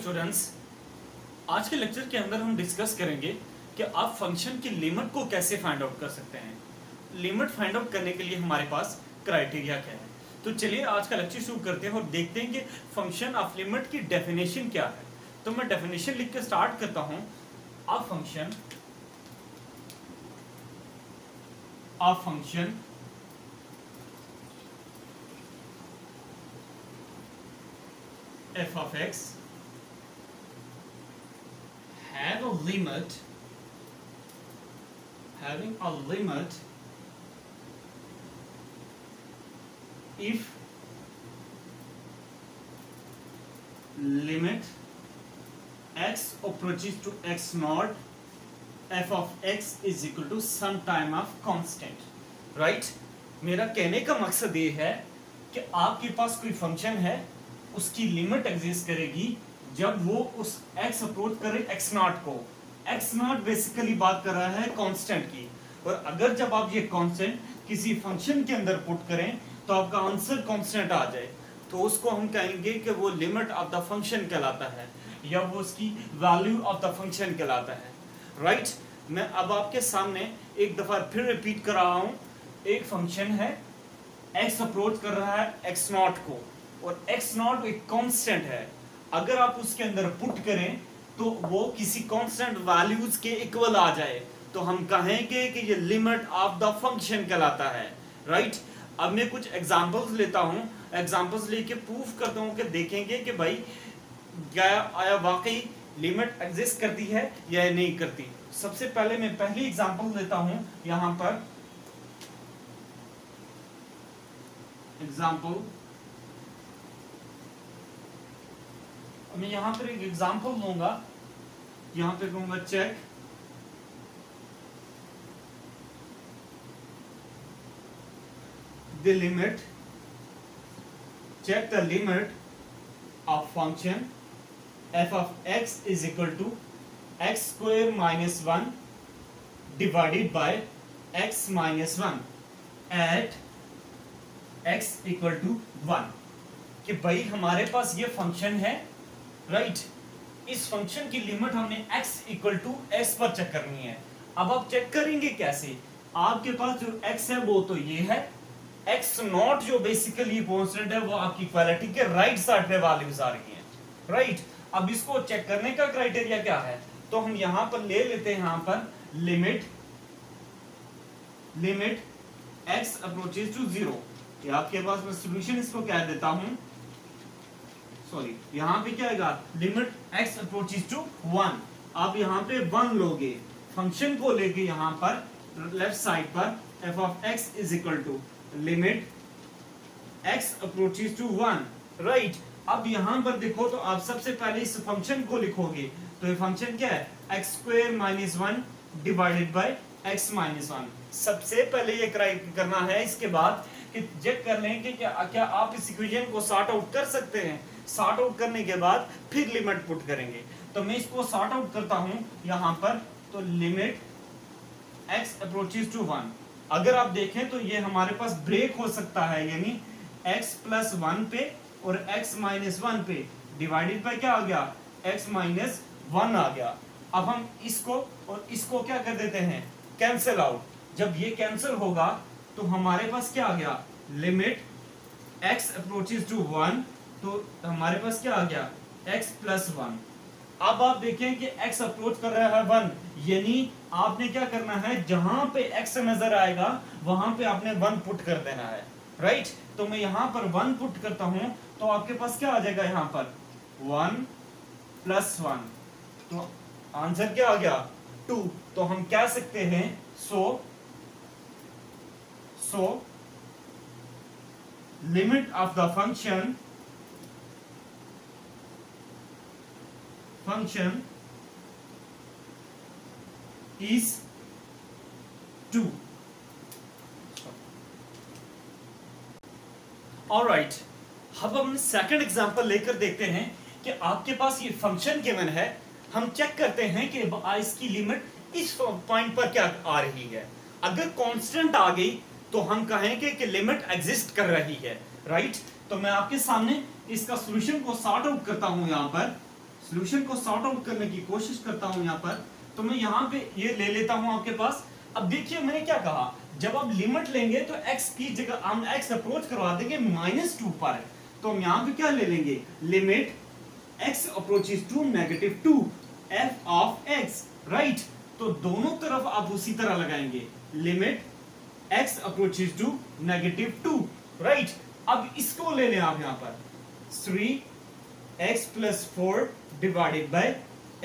Students, आज के lecture के अंदर हम डिस्कस करेंगे कि आप फंक्शन की लिमिट को कैसे फाइंड आउट कर सकते हैं। लिमिट फाइंड आउट करने के लिए हमारे पास क्राइटेरिया क्या है। तो चलिए आज का लेक्चर शुरू करते हैं और देखते हैं कि फंक्शन ऑफ लिमिट की डेफिनेशन क्या है। तो मैं डेफिनेशन लिख के स्टार्ट करता हूं। A function f of x having a limit if limit x approaches to x naught f of x is equal to some time of constant. right? मेरा कहने का मकसद ये है कि आपके पास कोई फंक्शन है, उसकी लिमिट एग्जिस्ट करेगी जब वो उस x अप्रोच करे x नॉट को। x नॉट बेसिकली बात कर रहा है कांस्टेंट की, और अगर जब आप ये कांस्टेंट किसी फंक्शन के अंदर पुट करें तो आपका आंसर कांस्टेंट आ जाए, तो उसको हम कहेंगे कि वो लिमिट ऑफ द फंक्शन कहलाता है या वो उसकी वैल्यू ऑफ द फंक्शन कहलाता है। राइट? मैं अब आपके सामने एक दफा फिर रिपीट कर रहा हूं। एक फंक्शन है, x अप्रोच कर रहा है x नॉट को, और x नॉट एक कांस्टेंट है। अगर आप उसके अंदर पुट करें तो वो किसी कांस्टेंट वैल्यूज के इक्वल आ जाए तो हम कहेंगे कि ये लिमिट ऑफ द फंक्शन कहलाता है। राइट? अब मैं कुछ एग्जांपल्स लेता हूं, एग्जांपल्स लेके प्रूफ करता हूं कि देखेंगे कि भाई क्या आया वाकई लिमिट एग्जिस्ट करती है या नहीं करती। सबसे पहले मैं पहली एग्जांपल लेता हूं। यहां पर एग्जांपल, मैं यहां पर एक एग्जांपल लूंगा। यहां पे कहूंगा check the limit, check the limit of function f of x is equal to x square minus 1 divided by x minus 1 at x equal to 1। कि भाई हमारे पास ये फंक्शन है। राइट? इस फंक्शन की लिमिट हमने x इक्वल टू s पर check करनी है। अब आप चेक करेंगे कैसे? आपके पास जो x है वो तो ये है, x नॉट जो बेसिकली कांस्टेंट है वो आपकी इक्वालिटी के राइट साइड पे वैल्यूज आ रही हैं। राइट? अब इसको चेक करने का क्राइटेरिया क्या है? तो हम यहां पर ले लेते हैं, यहां पर लिमिट x अप्रोचेस टू 0। ये आपके पास मैं सॉल्यूशन इसको कह देता हूं, सॉरी यहां पे क्या आएगा, लिमिट x अप्रोचेस टू 1। आप यहां पे 1 लोगे, फंक्शन को लेके यहां पर लेफ्ट साइड पर f of x is equal to limit x approaches to 1। Right? अब यहां पर देखो तो आप सबसे पहले इस फंक्शन को लिखोगे, तो ये फंक्शन क्या है, x square minus 1 divided by x minus 1। सबसे पहले ये करना है, इसके बाद कि चेक कर लें कि क्या आप इस इक्वेशन को सॉर्ट आउट कर सकते हैं। सॉर्ट आउट करने के बाद फिर लिमिट पुट करेंगे। तो मैं इसको सॉर्ट आउट करता हूं यहां पर, तो लिमिट x अप्रोचेस टू 1। अगर आप देखें तो ये हमारे पास ब्रेक हो सकता है, यानी x प्लस 1 पे और x माइनस 1 पे डिवाइडेड बाय क्या आ गया, x माइनस 1 आ गया। अब हम इसको और इसको क्या कर देते हैं, कैंसिल आउट। जब ये कैंसिल होगा तो हमारे पास क्या आ गया, लिमिट x अप्रोचेस टू 1, तो हमारे पास क्या आ गया, x प्लस 1। अब आप देखें कि x अप्रोच कर रहा है 1, यानी आपने क्या करना है, जहां पे x नजर आएगा वहां पे आपने 1 पुट कर देना है। राइट? तो मैं यहां पर 1 पुट करता हूं, तो आपके पास क्या आ जाएगा, यहां पर 1 प्लस 1, तो आंसर क्या आ गया, 2। तो हम कह सकते हैं so limit of the function is 2। Alright, अब हम सेकंड एग्जांपल लेकर देखते हैं कि आपके पास ये फंक्शन गिवन है। हम चेक करते हैं कि इसकी लिमिट इस पॉइंट पर क्या आ रही है। अगर कांस्टेंट आ गई तो हम कहेंगे कि लिमिट एग्जिस्ट कर रही है। राइट? तो मैं आपके सामने इसका सॉल्यूशन को सॉर्ट आउट करता हूं। यहां पर सॉल्यूशन को सॉर्ट आउट करने की कोशिश करता हूं यहाँ पर, तो मैं यहाँ पे ये ले लेता हूं आपके पास। अब देखिए मैंने क्या कहा, जब आप लिमिट लेंगे तो x की जगह हम x अप्रोच करवा देंगे -2 पर, तो हम यहाँ पे क्या ले लेंगे, limit x approaches to -2 f of x, right. तो दोनों तरफ आप उसी तरह लगाएंगे, limit x approaches to -2, right. अब इसको ले लें आप यहाँ पर 3x + 4 divided by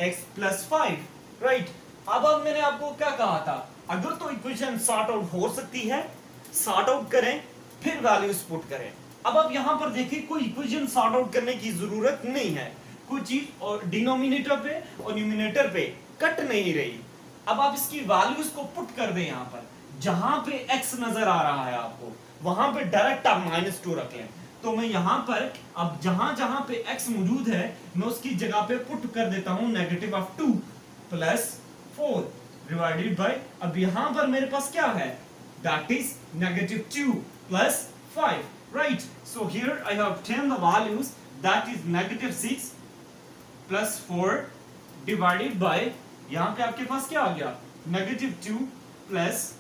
x + 5, right. अब मैंने आपको क्या कहा था, अगर तो इक्वेशन सॉर्ट आउट हो सकती है, सॉर्ट आउट करें फिर वैल्यूज पुट करें। अब आप यहां पर देखिए कोई इक्वेशन सॉर्ट आउट करने की जरूरत नहीं है, कोई चीज और डिनोमिनेटर पे और न्यूमिनेटर पे कट नहीं रही। अब आप इसकी वैल्यूज को पुट कर दें, यहां पर जहां पे x नजर आ रहा है आपको वहां पे डायरेक्ट आप -2 रख लें। तो मैं यहां पर अब जहां जहां पे x मौजूद है मैं उसकी जगह पे पुट कर देता हूं -2 + 4 डिवाइडेड बाय, अब यहां पर मेरे पास क्या है, that is -2 + 5, right? So here I have obtained the values, that is -6 + 4 divided by, यहां पे आपके पास क्या आ गया, -2 +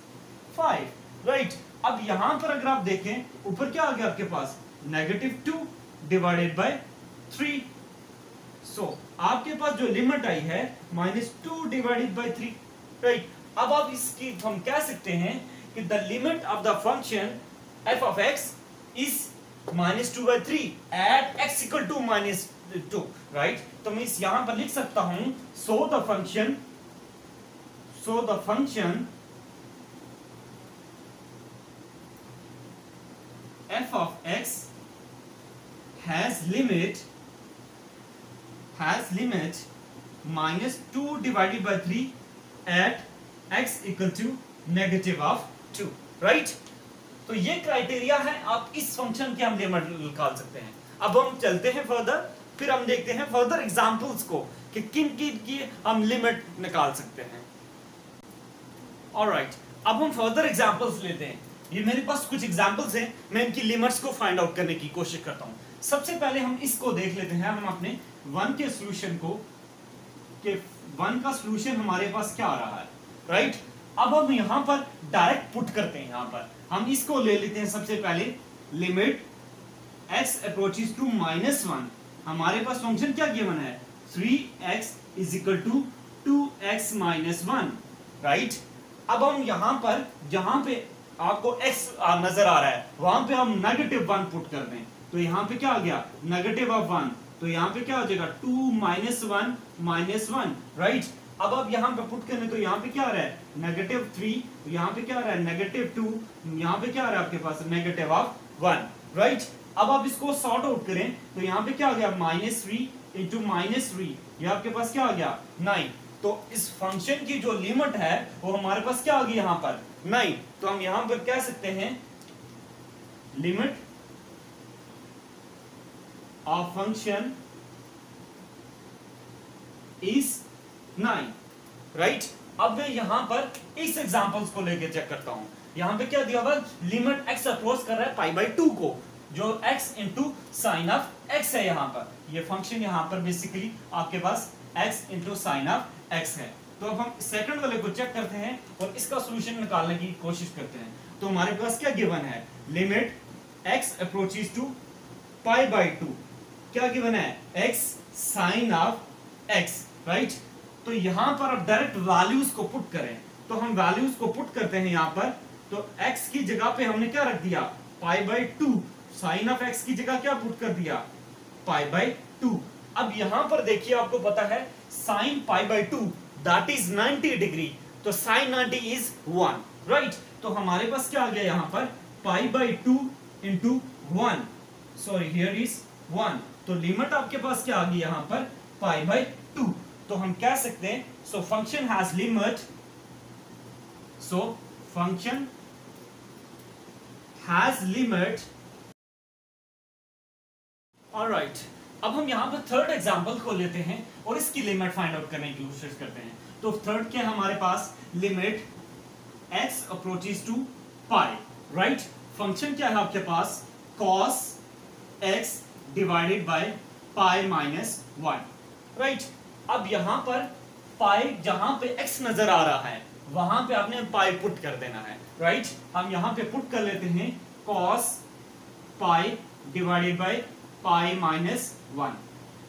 5, right? अब यहां पर अगर आप देखें ऊपर क्या आ गया आपके पास, -2 डिवाइडेड बाय 3। सो आपके पास जो लिमिट आई है -2 डिवाइडेड बाय 3, राइट। अब आप इसकी हम कह सकते हैं कि the limit of the function f of x is -2/3 at x equal to -2, right. तो मैं इस यहां पर लिख सकता हूं, so the function f of x has limit -2 divided by 3 at x equal to -2, right. तो ये क्राइटेरिया है, आप इस फंक्शन के हम लिमिट निकाल सकते हैं। अब हम चलते हैं फर्दर, फिर हम देखते हैं फर्दर एग्जांपल्स को कि किन की हम लिमिट निकाल सकते हैं। ऑलराइट, अब हम फर्दर एग्जांपल्स लेते हैं। ये मेरे पास कुछ एग्जांपल्स हैं, मैं इनकी लिमिट्स को फाइंड आउट करने की कोशिश करता हूं। सबसे पहले हम इसको देख लेते हैं, हम अपने 1 के सॉल्यूशन को, कि 1 का सॉल्यूशन हमारे पास क्या आ रहा है, राइट। अब हम यहां पर डायरेक्ट पुट करते हैं, यहां पर हम इसको ले लेते हैं सबसे पहले, लिमिट x अप्रोचेस टू -1, हमारे पास फंक्शन क्या गिवन है, 3x = 2x - 1, राइट। अब हम यहां पर जहां पे आपको x नजर आ रहा है वहां पे हम -1 पुट कर दें, तो यहां पे क्या आ गया, -1, तो यहां पे क्या हो जाएगा, 2 - 1 - 1, राइट। अब आप यहां पे पुट करने, तो यहां पे क्या आ रहा है, -3, यहां पे क्या आ रहा है, -2, यहां पे क्या आ रहा है आपके पास, -1, राइट। अब आप इसको सॉर्ट आउट करें, तो यहां पे क्या आ गया, -3 × -3, ये आपके पास क्या आ गया, 9। तो इस फंक्शन की जो लिमिट है वो हमारे पास क्या आ गई यहां पर, 9। तो हम यहां पर कह सकते हैं, limit of function is 9, right. अब मैं यहां पर इस एग्जांपल्स को लेके चेक करता हूं। यहां पे क्या दिया हुआ, लिमिट x अप्रोच कर रहा है π/2 को, जो x × sin of x है। यहां पर ये फंक्शन यहां पर बेसिकली आपके पास x × sin of x है। तो अब हम सेकंड वाले को चेक करते हैं और इसका सॉल्यूशन निकालने की कोशिश करते हैं। तो हमारे पास क्या गिवन है, लिमिट x अप्रोचेस टू π/2, क्या गिवन है, x sin of x, right. तो यहां पर अब डायरेक्ट वैल्यूज को पुट करें, तो हम वैल्यूज को पुट करते हैं यहां पर। तो x की जगह पे हमने क्या रख दिया, π/2, साइन ऑफ x की जगह क्या पुट कर दिया, π/2। अब यहां पर देखिए आपको पता है साइन π/2 दैट इज 90 डिग्री, तो साइन 90 इज 1, राइट। तो हमारे पास क्या आ गया यहां पर, π/2 × 1, सॉरी हियर इज 1। तो लिमिट आपके पास क्या आ गई यहां पर, π/2। तो हम कह सकते हैं, so function has limit, so function has limit, alright. अब हम यहां पर थर्ड एग्जांपल को लेते हैं और इसकी लिमिट फाइंड आउट करने की कोशिश करते हैं। तो थर्ड क्या हमारे पास, limit x approaches to π, right. Function क्या है आपके पास, cos x divided by π - 1, right. अब यहां पर पाई जहां पे x नजर आ रहा है वहां पे आपने पाई पुट कर देना है, राइट। हम यहां पे पुट कर लेते हैं cos pi divided by pi minus 1।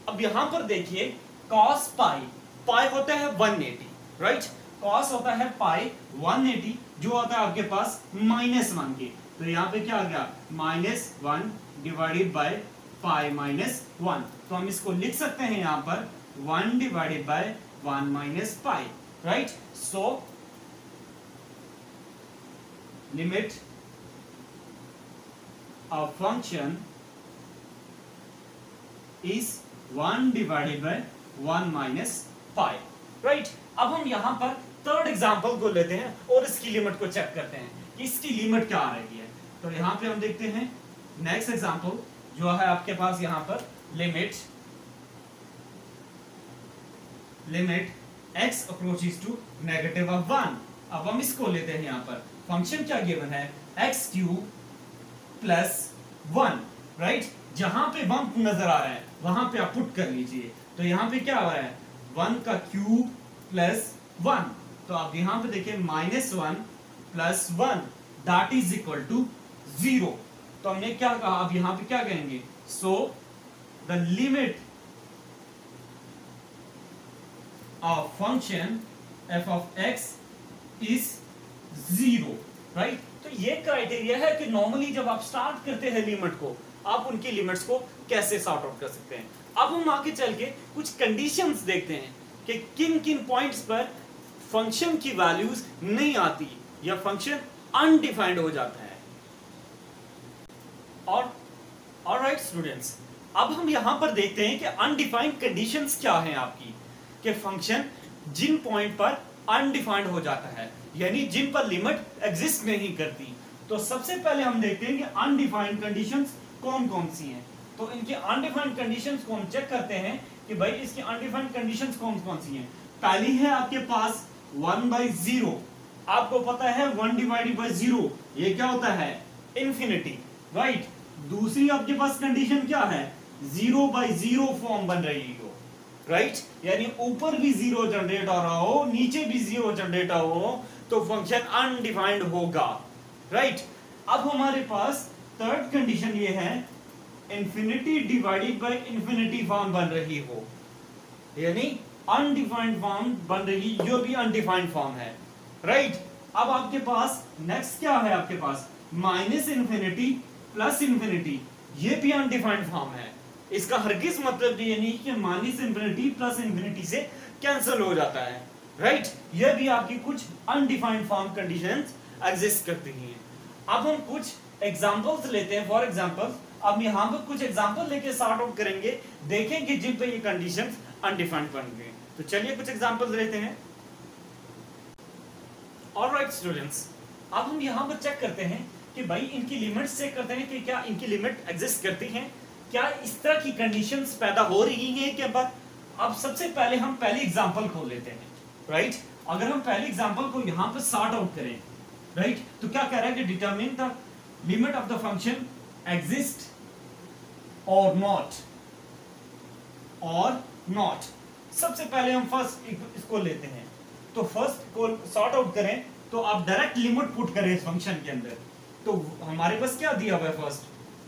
अब यहां पर देखिए cos पाई होता है 180, राइट। cos होता है पाई 180 जो होता है आपके पास -1 के, तो यहां पे क्या आ गया -1 डिवाइडेड बाय पाई माइनस 1। तो हम इसको लिख सकते हैं यहां पर 1 divided by 1 minus pi, right. So limit of function is 1 divided by 1 minus pi, right. अब हम यहां पर थर्ड एग्जांपल को लेते हैं और इसकी लिमिट को चेक करते हैं कि इसकी लिमिट क्या आ रही है। तो यहां पे हम देखते हैं नेक्स्ट एग्जांपल जो है आपके पास यहां पर लिमिट x अप्रोचेस टू -1। अब हम इसको लेते हैं, यहां पर फंक्शन क्या गिवन है x क्यूब प्लस 1, राइट। जहां पे 1 नजर आ रहा है वहां पे आप पुट कर लीजिए, तो यहां पे क्या हो रहा है 1 का क्यूब प्लस 1, तो आप यहां पे देखिए -1 plus 1 that is equal to 0। तो हमने क्या कहा, अब यहां पे क्या कहेंगे, so the limit of function f of x is 0, right. तो ये क्राइटेरिया है कि नॉर्मली जब आप स्टार्ट करते हैं लिमिट को, आप उनकी लिमिट्स को कैसे सॉर्ट आउट कर सकते हैं। अब हम आगे चल के कुछ कंडीशंस देखते हैं कि किन किन पॉइंट्स पर फंक्शन की वैल्यूज नहीं आती या फंक्शन अनडिफाइंड हो जाता है। और राइट स्टूडेंट्स, अब हम यहां पर देखते हैं कि अनडिफाइंड कंडीशंस क्या हैं आपकी, कि फंक्शन जिन पॉइंट पर अनडिफाइंड हो जाता है यानी जिन पर लिमिट एग्जिस्ट नहीं करती। तो सबसे पहले हम देखते हैं कि अनडिफाइंड कंडीशंस कौन कौन सी हैं। तो इनके अनडिफाइंड कंडीशंस को हम चेक करते हैं कि भाई इसकी अनडिफाइंड कंडीशंस कौन कौन सी हैं। पहली है आपके पास 1/0, आपको पता है 1 डिवाइडेड बाय 0 ये क्या होता है इंफिनिटी, राइट। दूसरी आपके पास कंडीशन क्या है 0/0 फॉर्म बन रही हो, राइट, यानी ऊपर भी 0 जनरेट हो रहा हो नीचे भी 0 जनरेट हो तो फंक्शन अनडिफाइंड होगा, राइट। अब हमारे पास थर्ड कंडीशन ये है infinity divided by infinity form बन रही हो, यानी अनडिफाइंड फॉर्म बन रही जो भी अनडिफाइंड फॉर्म है, राइट। अब आपके पास नेक्स्ट क्या है, आपके पास -इंफिनिटी प्लस इंफिनिटी, ये भी अनडिफाइंड फॉर्म है। इसका हरगिज मतलब ये नहीं कि -इंफिनिटी प्लस इंफिनिटी से कैंसिल हो जाता है, राइट। ये भी आपकी कुछ अनडिफाइंड फॉर्म कंडीशंस एग्जिस्ट करती हैं। अब हम कुछ एग्जांपल्स लेते हैं। फॉर एग्जांपल अब यहां पर कुछ एग्जांपल लेके सॉर्ट आउट करेंगे, देखेंगे जिन पे ये कंडीशंस अनडिफाइंड बन गए। तो चलिए कुछ एग्जांपल्स लेते हैं। ऑलराइट स्टूडेंट्स, अब हम यहां पर चेक करते हैं कि भाई इनकी लिमिट्स चेक करते हैं कि क्या इनकी लिमिट एग्जिस्ट करती हैं, क्या इस तरह की कंडीशंस पैदा हो रही हैं कि अब सबसे पहले हम पहली एग्जांपल को लेते हैं, राइट। अगर हम पहली एग्जांपल को यहां पर सॉर्ट आउट करें, राइट, तो क्या कह रहा है कि determine the limit of the function exist और नॉट। सबसे पहले हम फर्स्ट इसको लेते हैं, तो फर्स्ट को सॉर्ट आउट करें तो आप डायरेक्ट लिमिट पुट करें इस फंक्शन के अंदर। तो हमारे पास क्या दिया हुआ है,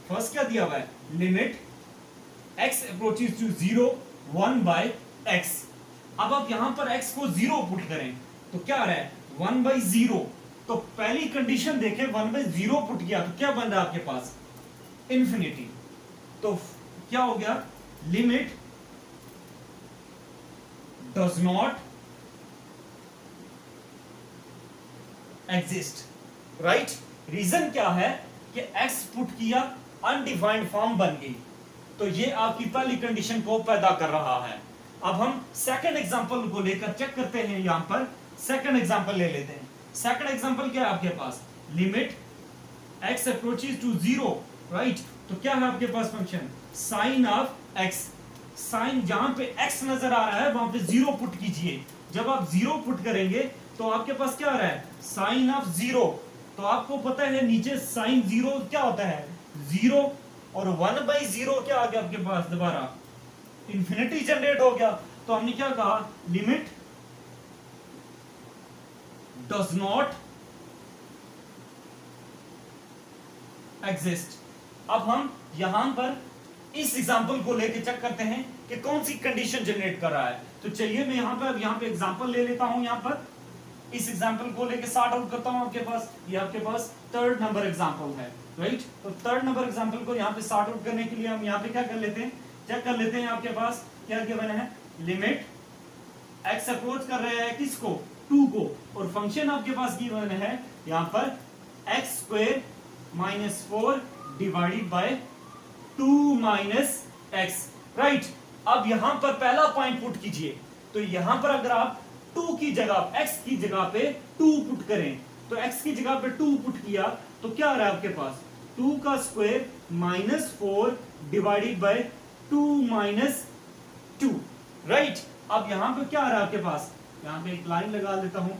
फर्स्ट क्या दिया हुआ है limit x approaches to 0 1/x। अब आप यहां पर x को 0 पुट करें तो क्या आ रहा है 1/0। तो पहली कंडीशन देखें 1/0 पुट किया तो क्या बन रहा है आपके पास इंफिनिटी। तो क्या हो गया limit does not exist, right. Reason क्या है कि x पुट किया अनडिफाइंड फॉर्म बन गई, तो ये आपकी पहली कंडीशन को पैदा कर रहा है। अब हम सेकंड एग्जांपल को लेकर चेक करते हैं। यहां पर सेकंड एग्जांपल ले लेते हैं। सेकंड एग्जांपल क्या है आपके पास limit x approaches to 0, right. तो क्या है आपके पास function sine of x। Sine जहां पे x नजर आ रहा है वहां पे 0 पुट कीजिए। जब आप 0 पुट करेंगे तो आपके पास क्या आ रहा है साइन ऑफ 0। तो आपको पता है नीचे साइन 0 क्या होता है 0 और 1/0 क्या आ गया आपके पास दोबारा इंफिनिटी जनरेट हो गया। तो हमने क्या कहा, लिमिट डज नॉट एग्जिस्ट। अब हम यहां पर इस एग्जांपल को लेके चेक करते हैं कि कौन सी कंडीशन जनरेट कर रहा है। तो चलिए मैं यहां पे एग्जांपल ले लेता हूं, यहां पर इस एग्जांपल को लेके सॉर्ट आउट करता हूं। आपके पास ये आपके पास थर्ड नंबर एग्जांपल है, राइट। तो थर्ड नंबर एग्जांपल को यहां पे सॉर्ट आउट करने के लिए हम यहां पे क्या कर लेते हैं, चेक कर लेते हैं आपके पास क्या गिवन है, लिमिट x अप्रोच कर रहे हैं किसको, 2 को, और फंक्शन आपके पास गिवन है यहां पर x square minus 4 divided by 2 minus x, right. अब यहां पर पहला पॉइंट पुट कीजिए, तो यहां पर अगर आप 2 की जगह x की जगह पे 2 पुट करें, तो x की जगह पे 2 पुट किया तो क्या आ रहा है आपके पास, 2 का square minus 4 divided by 2 minus 2, right. अब यहां पे क्या आ रहा है आपके पास, यहां पे एक लाइन लगा देता हूं।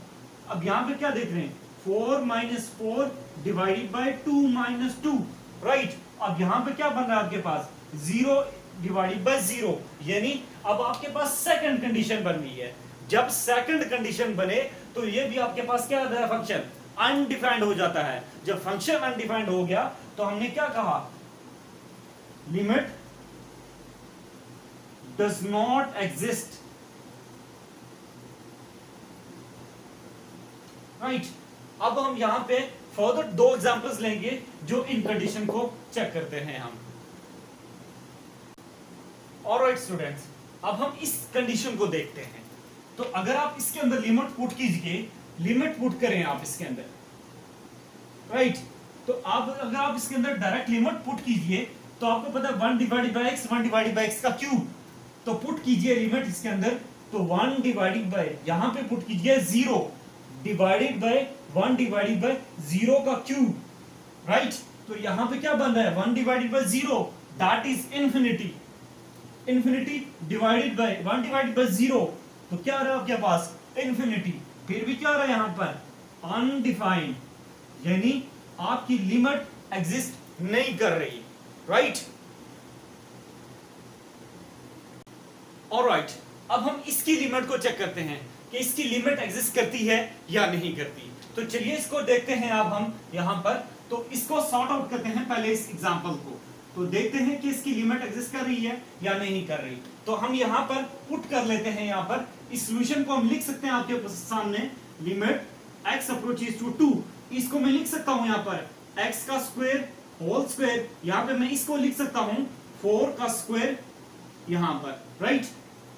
अब यहां पे क्या देख रहे हैं, 4 minus 4 divided by 2 minus 2, right. अब यहां पे क्या बन रहा है आपके पास, 0 डिवाइडेड बाय 0, यानी अब आपके पास सेकंड कंडीशन बन गई है। जब सेकंड कंडीशन बने तो ये भी आपके पास क्या है, फंक्शन अनडिफाइंड हो जाता है। जब फंक्शन अनडिफाइंड हो गया तो हमने क्या कहा, limit does not exist, right. अब हम यहां पे फर्दर 2 एग्जांपल्स लेंगे जो इन कंडीशन को चेक करते हैं हम। ऑलराइट स्टूडेंट्स, अब हम इस कंडीशन को देखते हैं। तो अगर आप इसके अंदर लिमिट पुट कीजिए, लिमिट पुट करें आप इसके अंदर, राइट। तो आप अगर आप इसके अंदर डायरेक्ट लिमिट पुट कीजिए तो आपको पता है 1 divided by x, 1 divided by x का क्यूब। तो पुट कीजिए लिमिट इसके अंदर, तो 1 डिवाइडेड बाय, यहां पे पुट कीजिए 0 डिवाइडेड बाय 1 डिवाइडेड बाय 0 का क्यूब, राइट। तो यहां पे क्या बन रहा है, 1 divided by 0 that is infinity, infinity divided by 1 divided by 0, तो क्या आ रहा है आपके पास, इंफिनिटी। फिर भी क्या आ रहा है यहां पर, अनडिफाइंड, यानी आपकी लिमिट एग्जिस्ट नहीं कर रही, राइट। ऑलराइट, अब हम इसकी लिमिट को चेक करते हैं कि इसकी लिमिट एग्जिस्ट करती है या नहीं करती। तो चलिए इसको देखते हैं अब हम यहां पर, तो इसको सॉर्ट आउट करते हैं पहले इस एग्जांपल को, तो देखते हैं कि इसकी लिमिट एग्जिस्ट कर रही है या नहीं कर रही। तो हम यहां पर पुट कर लेते हैं, यहां पर इस सॉल्यूशन को हम लिख सकते हैं आपके सामने, लिमिट x अप्रोचेस टू 2, इसको मैं लिख सकता हूं यहां पर x का स्क्वायर होल स्क्वायर, यहां पे मैं इसको लिख सकता हूं 4 का स्क्वायर यहां पर, राइट।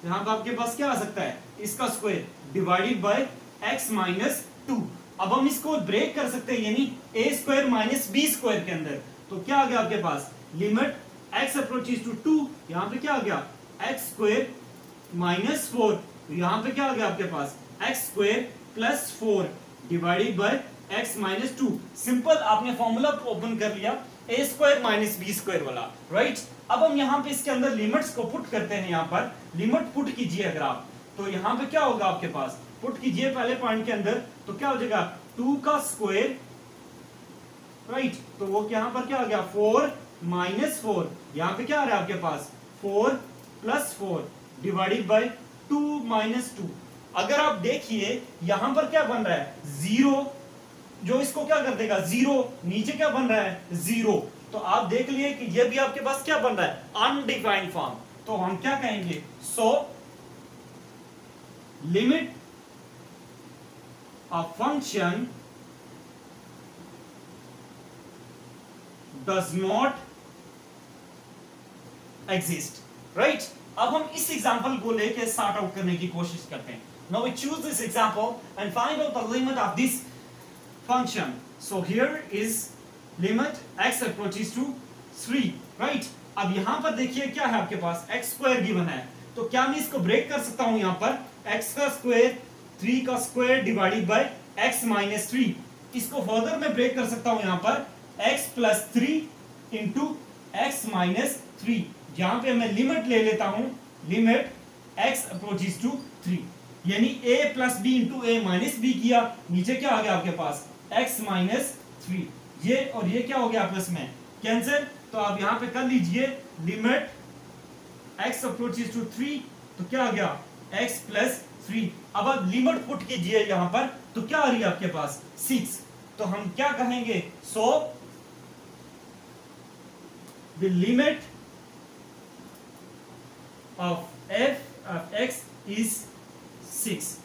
यहां पर आपके पास क्या आ सकता है, इसका square divided by x minus 2। अब हम इसको ब्रेक कर सकते हैं, यानी a square minus b square के अंदर, तो क्या आ गया आपके पास, लिमिट x अप्रोचेस टू 2, यहां पे क्या आ गया, x स्क्वायर माइनस 4, यहां पे क्या आ गया आपके पास, x square plus 4 divided by x minus 2। Simple, आपने फॉर्मूला ओपन कर लिया, a square minus b square वाला, राइट। अब हम यहां पे इसके अंदर लिमिट्स को पुट करते हैं, यहां पर लिमिट पुट कीजिए अगर आप, तो यहां पे क्या होगा आपके पास, पुट कीजिए पहले पॉइंट के अंदर, तो क्या हो जाएगा, 2 का स्क्वायर, राइट। तो वो यहां पर क्या आ गया, 4 माइनस 4, यहां पे क्या आ रहा है आपके पास, 4 प्लस 4 डिवाइडेड बाय 2 माइनस 2। अगर आप देखिए यहां पर क्या बन रहा है, 0, जो इसको क्या कर देगा 0, नीचे क्या बन रहा है 0, तो आप देख लिए कि ये भी आपके पास क्या बन रहा है, अनडिफाइंड फॉर्म। तो हम क्या कहेंगे, so limit a function does not exist, right. अब हम इस एग्जांपल को लेके सॉर्ट आउट करने की कोशिश करते हैं। Now we choose this example and find out the limit of this function. So here is limit x approaches to 3, right. अब यहां पर देखिए क्या है आपके पास, x स्क्वायर गिवन है, तो क्या मैं इसको ब्रेक कर सकता हूं, यहां पर x का स्क्वायर 3 का square divided by x minus 3, इसको फर्दर मैं ब्रेक कर सकता हूं यहां पर x plus 3 into x minus 3, जहां पे मैं लिमिट ले लेता हूं, लिमिट x अप्रोचेस टू 3, यानी a plus b into a minus b किया, नीचे क्या आ गया आपके पास x माइनस 3, ये और ये क्या हो गया आपस में कैंसिल। तो आप यहां पे कर लीजिए लिमिट x अप्रोचेस टू 3, तो क्या आ गया x प्लस 3। अब आप लिमिट पुट कीजिए यहां पर, तो क्या आ रही है आपके पास 6। तो हम क्या कहेंगे, so the limit of f of x is 6।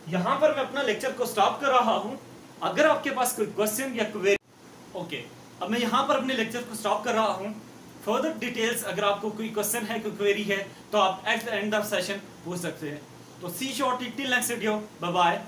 यहां पर मैं अपना लेक्चर को स्टॉप कर रहा हूं। अगर आपके पास कोई क्वेश्चन या क्वेरी, ओके, अब मैं यहां पर अपने लेक्चर को स्टॉप कर रहा हूं। फर्दर डिटेल्स अगर आपको कोई क्वेश्चन है, कोई क्वेरी है, तो आप at the end of session पूछ सकते हैं। तो see short till next video, bye bye.